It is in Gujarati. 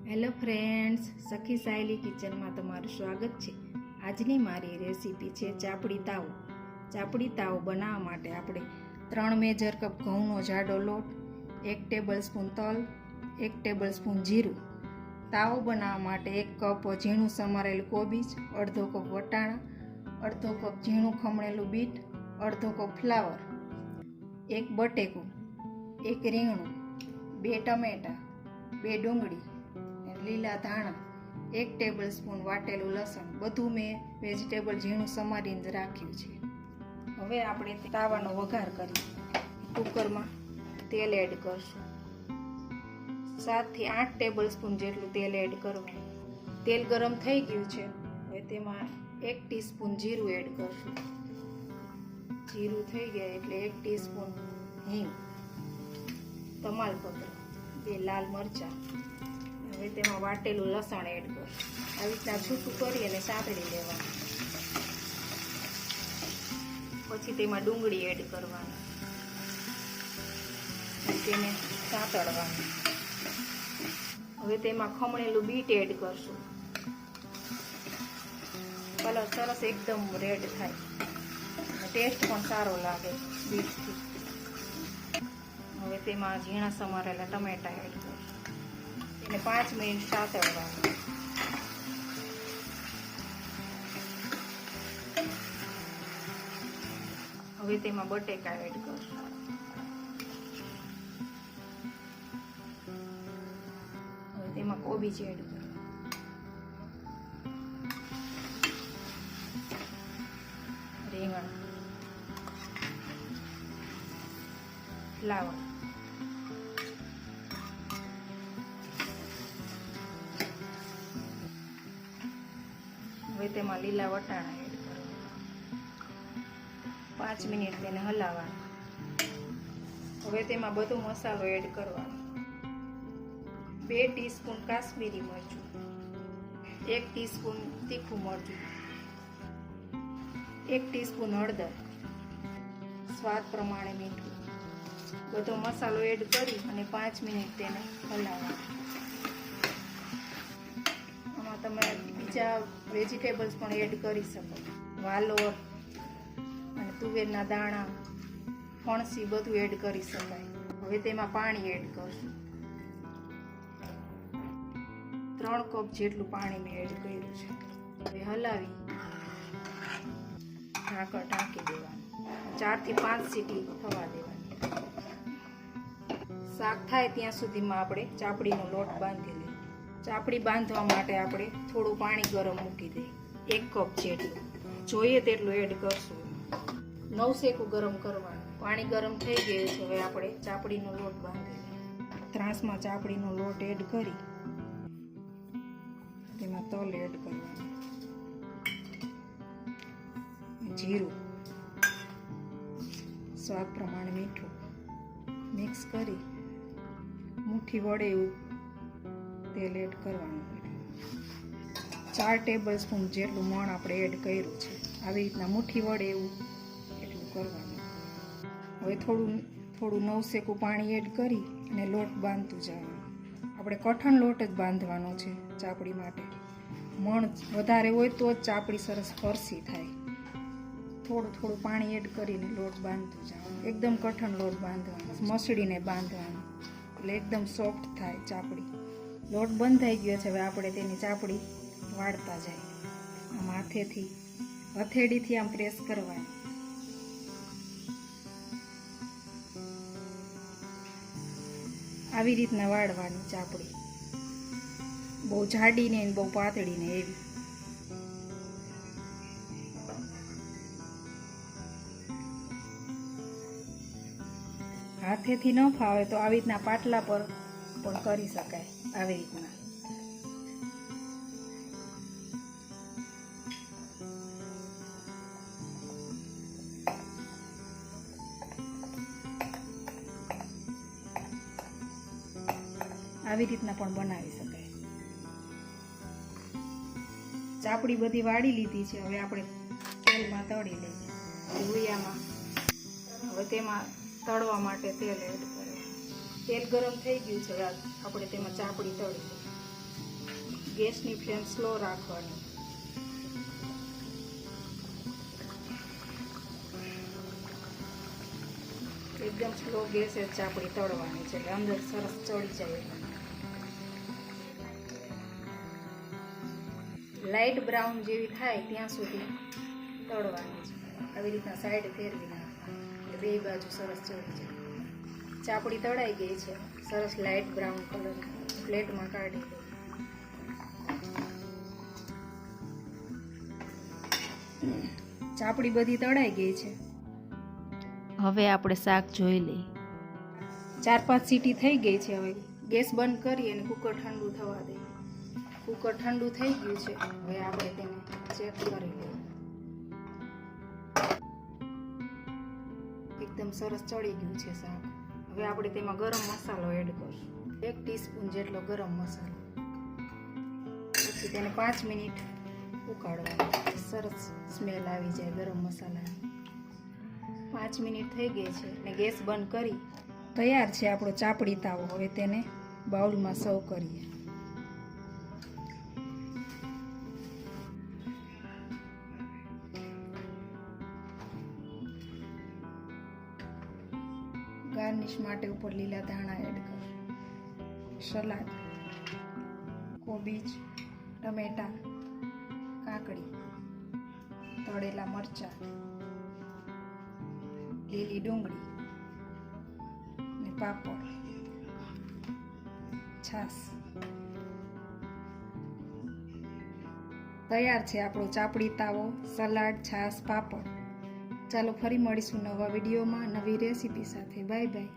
હેલો ફ્રેન્ડ્સ, સખી સાયલી કિચનમાં તમારું સ્વાગત છે। આજની મારી રેસીપી છે ચાપડી તાવો। ચાપડી તાવો બનાવવા માટે આપણે 3 મેજર કપ ઘઉંનો જાડો લોટ, 1 ટેબલસ્પૂન તલ, 1 ટેબલસ્પૂન જીરું। તાવો બનાવવા માટે 1 કપ ઝીણું સમારેલું કોબીજ, અડધો કપ વટાણા, અડધો કપ ઝીણું ખમણેલું બીટ, અડધો કપ ફ્લાવર, 1 બટેકું, 1 રીંગણું, 2 ટમેટાં, 2 ડુંગળી, લીલા ધાણા, 1 ટેબલસ્પૂન વાટેલું લસણ। બધું મેં વેજીટેબલ ઝીણું સમારીને રાખ્યું છે। હવે આપણે તાવાનો વઘાર કરી કુકરમાં તેલ એડ કરશું। 7 થી 8 ટેબલસ્પૂન જેટલું તેલ એડ કરવાનું। તેલ ગરમ થઈ ગયું છે। હવે તેમાં 1 ટીસ્પૂન જીરું એડ કરશું। જીરું થઈ ગયા એટલે 1 ટીસ્પૂન હિંગ, તમાલપત્ર, 2 લાલ મરચાં। હવે તેમાં વાટેલું લસણ એડ કરશું। આવી રીતના છૂટું કરી અને સાંતળી લેવાનું। પછી તેમાં ડુંગળી એડ કરવાની, તેને સાંતળવાનું। હવે તેમાં ખમણેલું બીટ એડ કરશું। કલર સરસ એકદમ રેડ થાય, ટેસ્ટ પણ સારો લાગે બીટથી। હવે તેમાં ઝીણા સમારેલા ટમેટા એડ કરશું, એને 5 મિનિટ સાતળવાનું। હવે તેમાં બટેકા એડ કરશું। હવે તેમાં કોબીજ એડ કરવાનું, રીંગણ, ફ્લાવર, હવે તેમાં લીલા વટાણા એડ કરવાના, 5 મિનિટ તેને હલાવવાનું। હવે તેમાં બધો મસાલો એડ કરવાનો। 2 ટીસ્પૂન કાશ્મીરી મરચું, 1 ટીસ્પૂન તીખું મરચું, 1 ટીસ્પૂન હળદર, સ્વાદ પ્રમાણે મીઠું। બધો મસાલો એડ કરી અને 5 મિનિટ તેને હલાવવાનો। આમાં તમે બીજા વેજીટેબલ્સ પણ એડ કરી શકો, વાલોર અને તુવેરના દાણા, ફણસી, બધું એડ કરી શકાય। હવે તેમાં પાણી એડ કરશું। 3 કપ જેટલું પાણી મેં એડ કર્યું છે। હવે હલાવી ઢાંકણ ઢાંકી દેવાનું, 4 થી 5 સીટી થવા દેવાની। શાક થાય ત્યાં સુધીમાં આપણે ચાપડીનો લોટ બાંધી લઈએ। ચાપડી બાંધવા માટે આપણે થોડું પાણી ગરમ મૂકી દઈએ, 1 કપ જેટલું, જોઈએ તેટલું એડ કરશું। નવસેકું ગરમ કરવાનું। પાણી ગરમ થઈ ગયું છે। હવે આપણે ચાપડીનો લોટ બાંધી લઈએ। ત્રાસમાં ચાપડીનો લોટ એડ કરી તેમાં તલ એડ કરવાનું, જીરું, સ્વાદ પ્રમાણે મીઠું મિક્સ કરી મુઠ્ઠી વડે એવું તેલ એડ કરવાનું। 4 ટેબલસ્પૂન જેટલું મોણ આપણે એડ કર્યું છે। આવી રીતના મુઠ્ઠી વડે એવું એટલું કરવાનું। હવે થોડું નવસેકું પાણી એડ કરી અને લોટ બાંધતું જવાનું। આપણે કઠણ લોટ જ બાંધવાનો છે ચાપડી માટે। મણ વધારે હોય તો જ ચાપડી સરસ ફરસી થાય। થોડું પાણી એડ કરીને લોટ બાંધતું જવાનું। એકદમ કઠણ લોટ બાંધવાનો, મસળીને બાંધવાનો, એટલે એકદમ સોફ્ટ થાય ચાપડી। લોટ બંધાઈ ગયો છે। હવે આપણે તેની ચાપડી વાળતા જાય, આમ હથેળીથી આમ પ્રેસ કરવાની। આવી રીતના વાળવાની ચાપડી, બહુ જાડી ને બહુ પાતળી ને એવી। હાથેથી ન ફાવે તો આવી રીતના પાટલા પર પણ કરી શકાય। આવી રીતના પણ બનાવી શકાય। ચાપડી બધી વાળી લીધી છે। હવે આપણે તેલમાં તળી લઈએ લોહીયામાં। હવે તેમાં તળવા માટે તેલ એડ કરવાનું। તેલ ગરમ થઈ ગયું છે। આપણે તેમાં ચાપડી તળી લઈએ। ગેસની ફ્લેમ સ્લો રાખવાની. એકદમ સ્લો ગેસે ચાપડી તળવાની છે એટલે અંદર સરસ ચડી જાય. લાઇટ બ્રાઉન જેવી થાય ત્યાં સુધી તળવાની છે. આવી રીતના સાઈડ ફેરવી નાખવાની એટલે બે બાજુ સરસ ચડી જાય. ચાપડી તળાઈ ગઈ છે, સરસ લાઇટ બ્રાઉન કલર. પ્લેટમાં કાઢી દો. ચાપડી બધી તળાઈ ગઈ છે. હવે આપણે શાક જોઈ લઈએ. 4-5 સીટી થઈ ગઈ છે. હવે ગેસ બંધ કરી અને કુકર ઠંડુ થવા દઈએ. કુકર ઠંડુ થઈ ગયું છે. હવે આપણે તેને ચેક કરી લઈએ. એકદમ સરસ ચડી ગયું છે શાક. હવે આપણે તેમાં ગરમ મસાલો એડ કરશું. 1 ટીસ્પૂન જેટલો ગરમ મસાલો. પછી તેને 5 મિનિટ ઉકાળવાનું. સરસ સ્મેલ આવી જાય ગરમ મસાલાની. 5 મિનિટ થઈ ગઈ છે અને ગેસ બંધ કરી તૈયાર છે આપણો ચાપડી તાવો. હવે તેને બાઉલમાં સર્વ કરીએ. ગાર્નિશ માટે ઉપર લીલા ધાણા એડ કરો. સલાડ, કોબીજ, ટમેટા, કાકડી, તળેલા મરચાં, લીલી ડુંગળી ને પાપડ, છાશ. તૈયાર છે આપણો ચાપડી તાવો, સલાડ, છાશ, પાપડ. ચાલો ફરી મળીશું નવા વિડીયોમાં નવી રેસીપી સાથે. Bye bye.